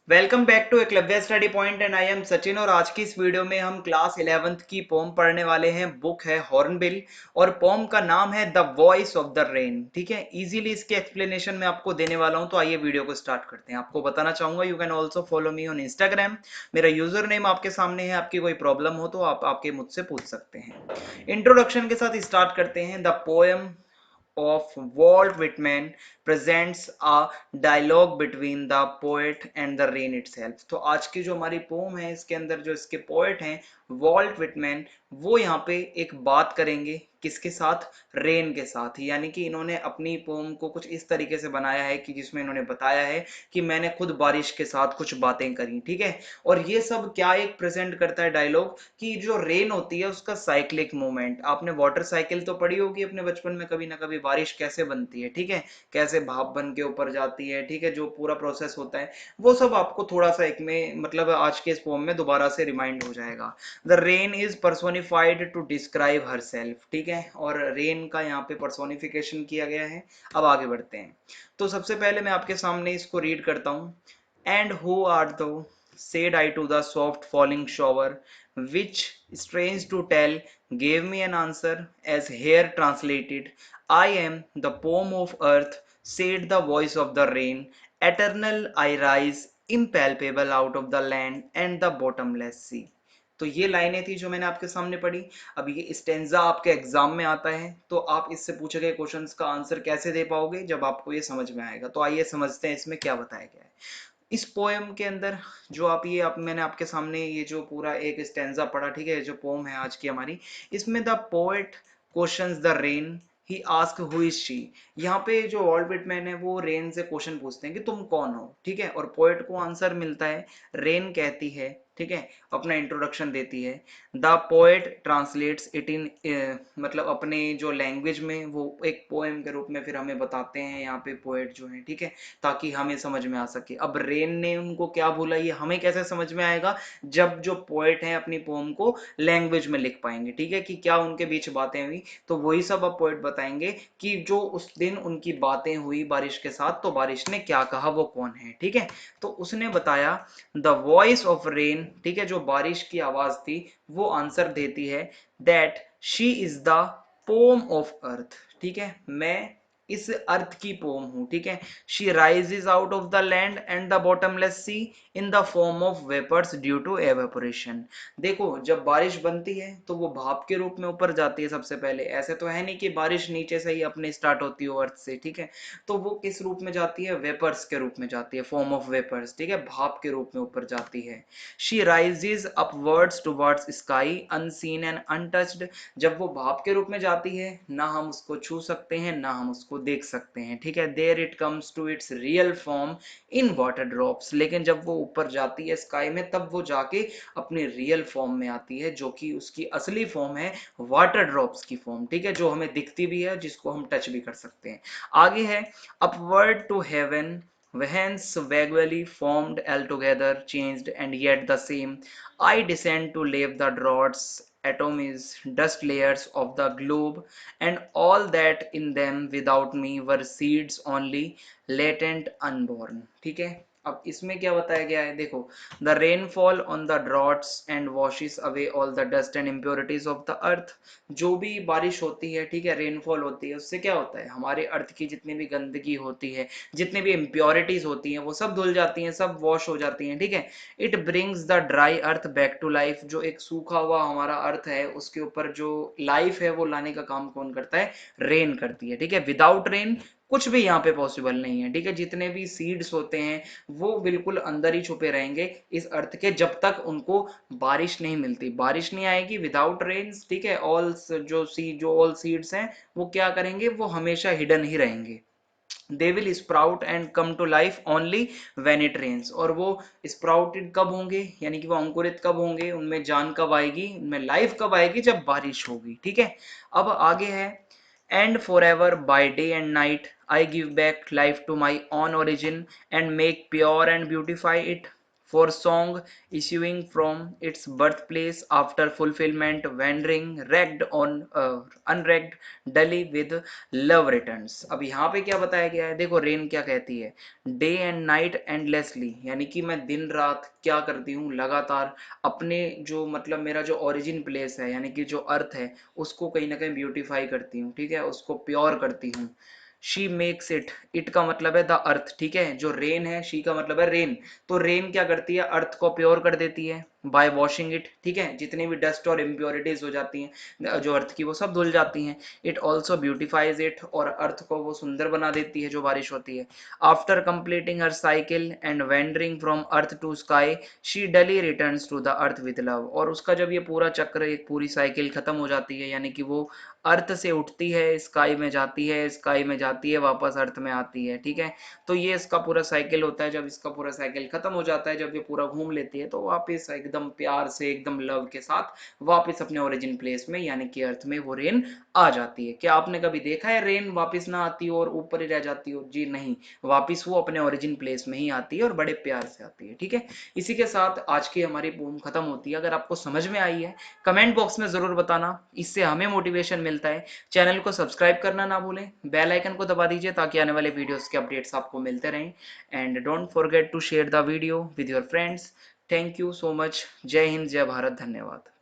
Welcome back to Eklavya study point and I am Sachin. और आज की इस वीडियो में हम क्लास 11th की पोम पढ़ने वाले हैं। बुक है हॉर्नबिल और पोम का नाम है the voice of the rain. ठीक है, इजीली इसके एक्सप्लेनेशन मैं आपको देने वाला हूं, तो आइए वीडियो को स्टार्ट करते हैं। आपको बताना चाहूंगा you can also follow me on Instagram. मेरा यूजर नेम आपके सामने है। आपकी कोई प्रॉब्लम हो तो आप आपके मुझसे पूछ सकते हैं। इंट्रोडक्शन के साथ स्टार्ट करते हैं। The poem of Walt Whitman presents a dialogue between the poet and the rain itself। तो आज की जो हमारी पोम है इसके अंदर जो इसके पोएट हैं वॉल्ट विटमैन, वो यहाँ पे एक बात करेंगे किसके साथ, रेन के साथ। यानी कि इन्होंने अपनी पोम को कुछ इस तरीके से बनाया है कि जिसमें इन्होंने बताया है कि मैंने खुद बारिश के साथ कुछ बातें करी। ठीक है, और ये सब क्या एक प्रेजेंट करता है डायलॉग कि जो रेन होती है उसका साइक्लिक मूवमेंट। आपने वाटर साइकिल तो पढ़ी होगी अपने बचपन में कभी ना कभी, बारिश कैसे बनती है, ठीक है, कैसे भाप बन के ऊपर जाती है, ठीक है, जो पूरा प्रोसेस होता है वो सब आपको थोड़ा सा एक में मतलब आज के इस पोम में दोबारा से रिमाइंड हो जाएगा। The rain is personified to describe herself. ठीक है, और रेन का यहाँ पे पर्सोनिफिकेशन किया गया है। अब आगे बढ़ते हैं। तो सबसे पहले मैं आपके सामने इसको रीड करता हूँ। एंड हु आर दो, said I to the soft falling shower, which, strange to tell, gave me an answer as here translated: I am the poem of earth, said the voice of the rain. Eternal I rise, impalpable out of the land and the bottomless sea। तो ये लाइनें थी जो मैंने आपके सामने पढ़ी। अब ये स्टेंजा आपके एग्जाम में आता है, तो आप इससे पूछे गए क्वेश्चंस का आंसर कैसे दे पाओगे जब आपको ये समझ में आएगा। तो आइए समझते हैं इसमें क्या बताया गया है। इस पोएम के अंदर जो मैंने आपके सामने ये जो पूरा एक स्टेंजा पढ़ा, ठीक है, जो पोएम है आज की हमारी, इसमें the poet questions the rain, he ask who is she. यहाँ पे जो वॉल्ट विटमैन है वो रेन से क्वेश्चन पूछते हैं कि तुम कौन हो, ठीक है, और पोएट को आंसर मिलता है। रेन कहती है, ठीक है, अपना इंट्रोडक्शन देती है। The poet translates it in, मतलब अपने जो लैंग्वेज में वो एक पोएम के रूप में फिर हमें बताते हैं यहाँ पे पोएट जो है, ठीक है, ताकि हमें समझ में आ सके। अब रेन ने उनको क्या बोला ये हमें कैसे समझ में आएगा, जब जो पोएट है अपनी पोम को लैंग्वेज में लिख पाएंगे, ठीक है, कि क्या उनके बीच बातें हुई। तो वही सब अब पोएट बताएंगे कि जो उस दिन उनकी बातें हुई बारिश के साथ, तो बारिश ने क्या कहा, वो कौन है। ठीक है, तो उसने बताया द वॉइस ऑफ रेन, ठीक है, जो बारिश की आवाज थी वो आंसर देती है that she is the pome of earth. ठीक है, मैं इस अर्थ की पोम हूं। ठीक है, she rises out of the land and the bottomless sea in the form of vapours due to evaporation. देखो, जब बारिश बनती है तो वो भाप के रूप में ऊपर जाती है सबसे पहले। ऐसे तो है नहीं कि बारिश नीचे से ही अपने स्टार्ट होती हो अर्थ से, ठीक है, तो वो किस रूप में जाती है, वेपर्स के रूप में जाती है, फॉर्म ऑफ वेपर्स, ठीक है, भाप के रूप में ऊपर जाती है। She rises upwards towards sky unseen and untouched. जब वो भाप के रूप में जाती है ना हम उसको छू सकते हैं ना हम उसको देख सकते हैं, ठीक है, there it comes to its real form in water drops. लेकिन जब वो ऊपर जाती है स्काई में तब वो जाके अपने रियल फॉर्म में आती है, जो कि उसकी असली फॉर्म है वाटर ड्रॉप्स की फॉर्म, ठीक है, जो हमें दिखती भी है, जिसको हम टच भी कर सकते हैं। आगे है upward to heaven, whence vaguely formed altogether changed and yet the same, I descend to leave the draughts atoms dust layers of the globe, and all that in them without me were seeds only, latent unborn। ठीक है, अब इसमें क्या बताया गया है, देखो, the rainfall on the droughts and washes away all the dust and impurities of the earth. जो भी बारिश होती है, ठीक है, रेनफॉल होती है, उससे क्या होता है, हमारे अर्थ की जितनी भी गंदगी होती है, जितनी भी इम्प्योरिटीज होती हैं, वो सब धुल जाती हैं, सब वॉश हो जाती हैं। ठीक है, it brings the dry earth back to life. जो एक सूखा हुआ हमारा अर्थ है उसके ऊपर जो लाइफ है वो लाने का काम कौन करता है, रेन करती है। ठीक है, विदाउट रेन कुछ भी यहाँ पे पॉसिबल नहीं है। ठीक है, जितने भी सीड्स होते हैं वो बिल्कुल अंदर ही छुपे रहेंगे इस अर्थ के, जब तक उनको बारिश नहीं मिलती। बारिश नहीं आएगी विदाउट रेन्स, ठीक है, ऑल सीड्स हैं वो क्या करेंगे, वो हमेशा हिडन ही रहेंगे। They will sprout and come to life only when it rains. और वो स्प्राउटेड कब होंगे, यानी कि वो अंकुरित कब होंगे, उनमें जान कब आएगी, उनमें लाइफ कब आएगी, जब बारिश होगी। ठीक है, अब आगे है and forever by day and night I give back life to my own origin and make pure and beautify it, for song issuing from its birthplace after fulfillment, wandering wrecked on unwrecked dully with love returns। अब यहाँ पे क्या बताया गया है, देखो rain क्या कहती है, डे एंड नाइट एंडलेसली, यानी कि मैं दिन रात क्या करती हूँ, लगातार अपने जो मतलब मेरा जो ओरिजिन प्लेस है यानी कि जो अर्थ है उसको कहीं ना कहीं ब्यूटीफाई करती हूँ, ठीक है, उसको प्योर करती हूँ। शी मेक्स इट, इट का मतलब है द अर्थ, ठीक है, जो रेन है, शी का मतलब है रेन, तो रेन क्या करती है, अर्थ को प्योर कर देती है बाय वॉशिंग इट, ठीक है, जितनी भी डस्ट और इम्प्योरिटीज हो जाती हैं जो अर्थ की वो सब धुल जाती हैं। इट ऑल्सो ब्यूटिफाइज इट, और अर्थ को वो सुंदर बना देती है जो बारिश होती है। After completing her cycle and wandering from earth to sky she duly returns to the earth with love, और उसका जब ये पूरा चक्र, एक पूरी साइकिल खत्म हो जाती है, यानी कि वो अर्थ से उठती है, स्काई में जाती है, स्काई में जाती है, वापस अर्थ में आती है, ठीक है, तो ये इसका पूरा साइकिल होता है। जब इसका पूरा साइकिल खत्म हो जाता है, जब ये पूरा घूम लेती है, तो वापस एकदम प्यार से, एकदम लव के साथ वापस अपने ओरिजिन प्लेस में यानी कि अर्थ में वो रेन आ जाती है। क्या आपने कभी देखा है रेन वापस ना आती हो और ऊपर ही रह जाती हो? जी नहीं, वापस वो अपने ओरिजिन प्लेस में ही आती है और बड़े प्यार से आती है, ठीक है। इसी के साथ आज की हमारी पोम खत्म होती है। अगर आपको समझ में आई है कमेंट बॉक्स में जरूर बताना, इससे हमें मोटिवेशन मिलता है। चैनल को सब्सक्राइब करना ना भूलें, बेल आइकन को दबा दीजिए ताकि आने वाले वीडियोस के अपडेट्स आपको मिलते रहें। And don't forget to share the video with your friends. Thank you so much. जय हिंद, जय भारत, धन्यवाद।